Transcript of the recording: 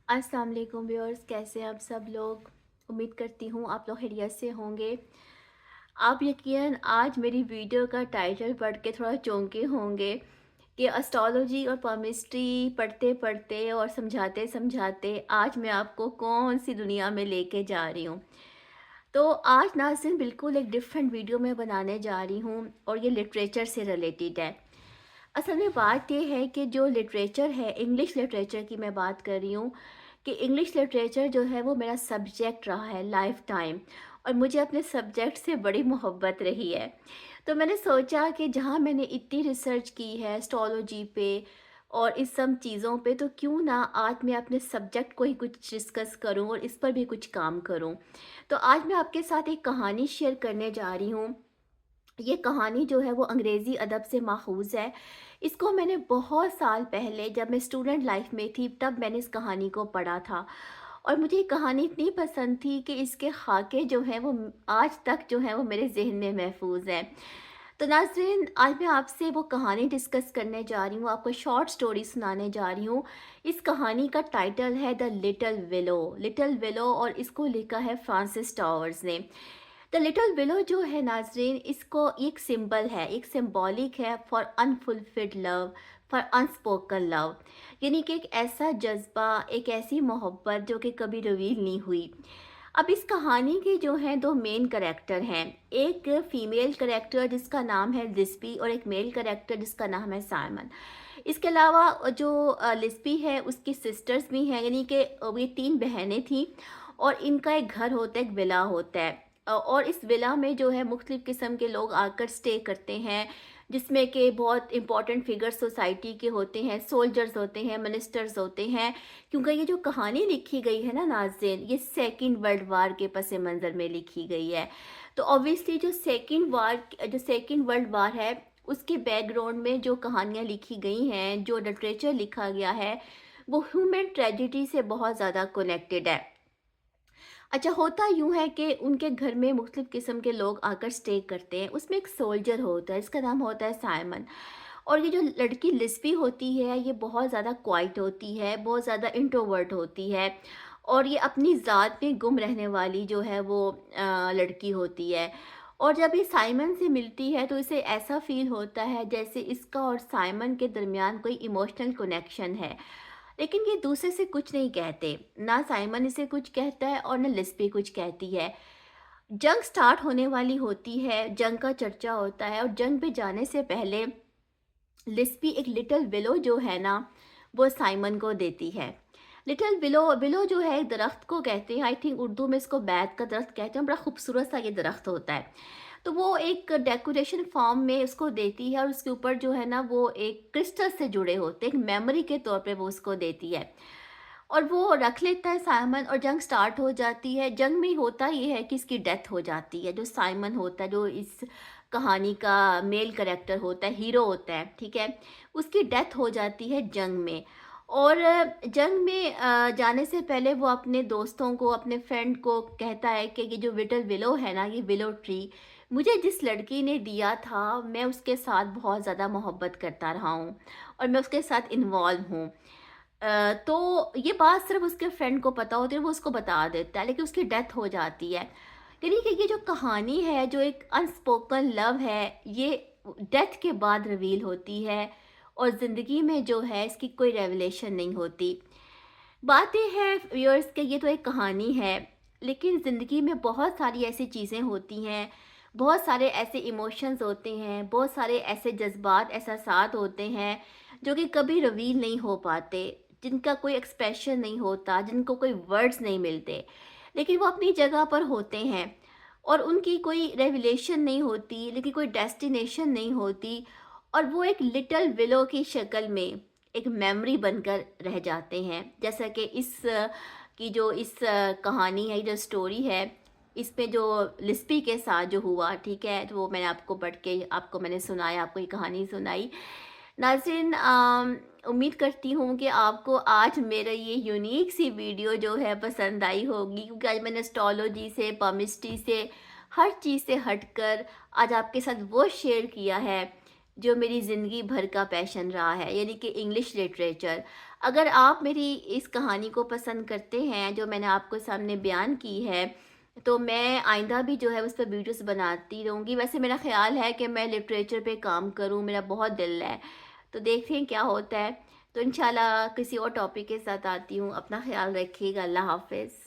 अस्सलाम वालेकुम व्यूअर्स, कैसे हैं आप सब लोग। उम्मीद करती हूँ आप लोग खैरियत से होंगे। आप यकीनन आज मेरी वीडियो का टाइटल पढ़ के थोड़ा चौंके होंगे कि एस्ट्रोलॉजी और palmistry पढ़ते पढ़ते और समझाते समझाते आज मैं आपको कौन सी दुनिया में लेके जा रही हूँ। तो आज नाज़रीन बिल्कुल एक डिफरेंट वीडियो मैं बनाने जा रही हूँ और ये लिटरेचर से रिलेटेड है। असल में बात ये है कि जो लिटरेचर है, इंग्लिश लिटरेचर की मैं बात कर रही हूँ कि इंग्लिश लिटरेचर जो है वो मेरा सब्जेक्ट रहा है लाइफ टाइम, और मुझे अपने सब्जेक्ट से बड़ी मोहब्बत रही है। तो मैंने सोचा कि जहाँ मैंने इतनी रिसर्च की है एस्ट्रोलॉजी पे और इस सब चीज़ों पे, तो क्यों ना आज मैं अपने सब्जेक्ट को ही कुछ डिस्कस करूं और इस पर भी कुछ काम करूं। तो आज मैं आपके साथ एक कहानी शेयर करने जा रही हूँ। ये कहानी जो है वो अंग्रेज़ी अदब से माखूज़ है। इसको मैंने बहुत साल पहले जब मैं स्टूडेंट लाइफ में थी तब मैंने इस कहानी को पढ़ा था, और मुझे ये कहानी इतनी पसंद थी कि इसके खाके जो हैं वो आज तक जो हैं वो मेरे ज़हन में महफूज़ हैं। तो नाज़रीन, आज मैं आपसे वो कहानी डिस्कस करने जा रही हूँ, आपको शॉर्ट स्टोरी सुनाने जा रही हूँ। इस कहानी का टाइटल है the little willow. Little willow, और इसको लिखा है फ्रांसिस टावर्स ने। द लिटिल विलो जो है नाज़रीन, इसको एक सिंबल है, एक सिंबॉलिक है for unfulfilled love, for unspoken love. यानी कि एक ऐसा जज्बा, एक ऐसी मोहब्बत जो कि कभी रिवील नहीं हुई। अब इस कहानी के जो हैं दो मेन करेक्टर हैं, एक फीमेल करेक्टर जिसका नाम है लिस्पी और एक मेल करेक्टर जिसका नाम है साइमन। इसके अलावा जो लिस्पी है उसकी सिस्टर्स भी हैं, यानी कि ये तीन बहनें थीं, और इनका एक घर होता है, एक विला होता है। और इस विला में जो है मुख्तलिफ़ किस्म के लोग आकर स्टे करते हैं, जिसमें कि बहुत इंपॉर्टेंट फिगर्स सोसाइटी के होते हैं, सोल्जर्स होते हैं, मिनिस्टर्स होते हैं। क्योंकि ये जो कहानी लिखी गई है ना नाज़रीन, ये सेकंड वर्ल्ड वार के पस मंज़र में लिखी गई है। तो ऑब्वियसली जो सेकंड वर्ल्ड वार है उसके बैकग्राउंड में जो कहानियाँ लिखी गई हैं, जो लिटरेचर लिखा गया है, वो ह्यूमन ट्रेजिडी से बहुत ज़्यादा कनेक्टेड है। अच्छा, होता यूँ है कि उनके घर में मुख्तलिफ़ किस्म के लोग आकर स्टे करते हैं। उसमें एक सोल्जर होता है, इसका नाम होता है साइमन। और ये जो लड़की लिस्पी होती है, ये बहुत ज़्यादा क्वाइट होती है, बहुत ज़्यादा इंट्रोवर्ट होती है, और ये अपनी ज़ात में गुम रहने वाली जो है वो लड़की होती है। और जब ये साइमन से मिलती है तो इसे ऐसा फ़ील होता है जैसे इसका और साइमन के दरमियान कोई इमोशनल कनेक्शन है। लेकिन ये दूसरे से कुछ नहीं कहते, ना साइमन इसे कुछ कहता है और ना लिस्पी कुछ कहती है। जंग स्टार्ट होने वाली होती है, जंग का चर्चा होता है, और जंग पे जाने से पहले लिस्पी एक लिटिल विलो जो है ना वो साइमन को देती है। लिटिल विलो विलो जो है एक दरख्त को कहते हैं, आई थिंक उर्दू में इसको बैत का दरख्त कहते हैं। बड़ा खूबसूरत सा ये दरख्त होता है। तो वो एक डेकोरेशन फॉर्म में उसको देती है, और उसके ऊपर जो है ना वो एक क्रिस्टल से जुड़े होते हैं, एक मेमोरी के तौर पे वो उसको देती है। और वो रख लेता है साइमन, और जंग स्टार्ट हो जाती है। जंग में होता ये है कि इसकी डेथ हो जाती है। जो साइमन होता है, जो इस कहानी का मेल कैरेक्टर होता है, हीरो होता है, ठीक है, उसकी डेथ हो जाती है जंग में। और जंग में जाने से पहले वो अपने दोस्तों को, अपने फ्रेंड को कहता है कि ये जो लिटिल विलो है ना, ये विलो ट्री मुझे जिस लड़की ने दिया था, मैं उसके साथ बहुत ज़्यादा मोहब्बत करता रहा हूँ और मैं उसके साथ इन्वॉल्व हूँ। तो ये बात सिर्फ़ उसके फ्रेंड को पता होती है, वो उसको बता देता है, लेकिन उसकी डेथ हो जाती है। यानी कि ये जो कहानी है, जो एक अनस्पोकन लव है, ये डेथ के बाद रिवील होती है, और ज़िंदगी में जो है इसकी कोई रेवलेशन नहीं होती। बात ये है व्यूअर्स कि ये तो एक कहानी है, लेकिन ज़िंदगी में बहुत सारी ऐसी चीज़ें होती हैं, बहुत सारे ऐसे इमोशंस होते हैं, बहुत सारे ऐसे जज़्बात, एहसासात होते हैं, जो कि कभी रिवील नहीं हो पाते, जिनका कोई एक्सप्रेशन नहीं होता, जिनको कोई वर्ड्स नहीं मिलते, लेकिन वो अपनी जगह पर होते हैं, और उनकी कोई रेवलेशन नहीं होती, लेकिन कोई डेस्टिनेशन नहीं होती, और वो एक लिटिल विलो की शक्ल में एक मेमोरी बनकर रह जाते हैं। जैसा कि इस कहानी है, जो स्टोरी है, इसमें जो लिस्पी के साथ जो हुआ, ठीक है, तो वो मैंने आपको पढ़ के आपको मैंने सुनाया, आपको ये कहानी सुनाई। नाज़रीन, उम्मीद करती हूँ कि आपको आज मेरा ये यूनिक सी वीडियो जो है पसंद आई होगी, क्योंकि आज मैंने एस्ट्रोलॉजी से, palmistry से, हर चीज़ से हटकर आज आपके साथ वो शेयर किया है جو میری زندگی بھر کا پیشن رہا ہے، یعنی کہ انگلش لٹریچر۔ اگر آپ میری اس کہانی کو پسند کرتے ہیں جو میں نے آپ کو سامنے بیان کی ہے، تو میں آئندہ بھی جو ہے اس پہ ویڈیوز بناتی رہوں گی۔ ویسے میرا خیال ہے کہ میں لٹریچر پہ کام کروں، میرا بہت دل ہے، تو دیکھتے ہیں کیا ہوتا ہے۔ تو انشاءاللہ کسی اور ٹاپک کے ساتھ آتی ہوں۔ اپنا خیال رکھیے گا۔ اللہ حافظ۔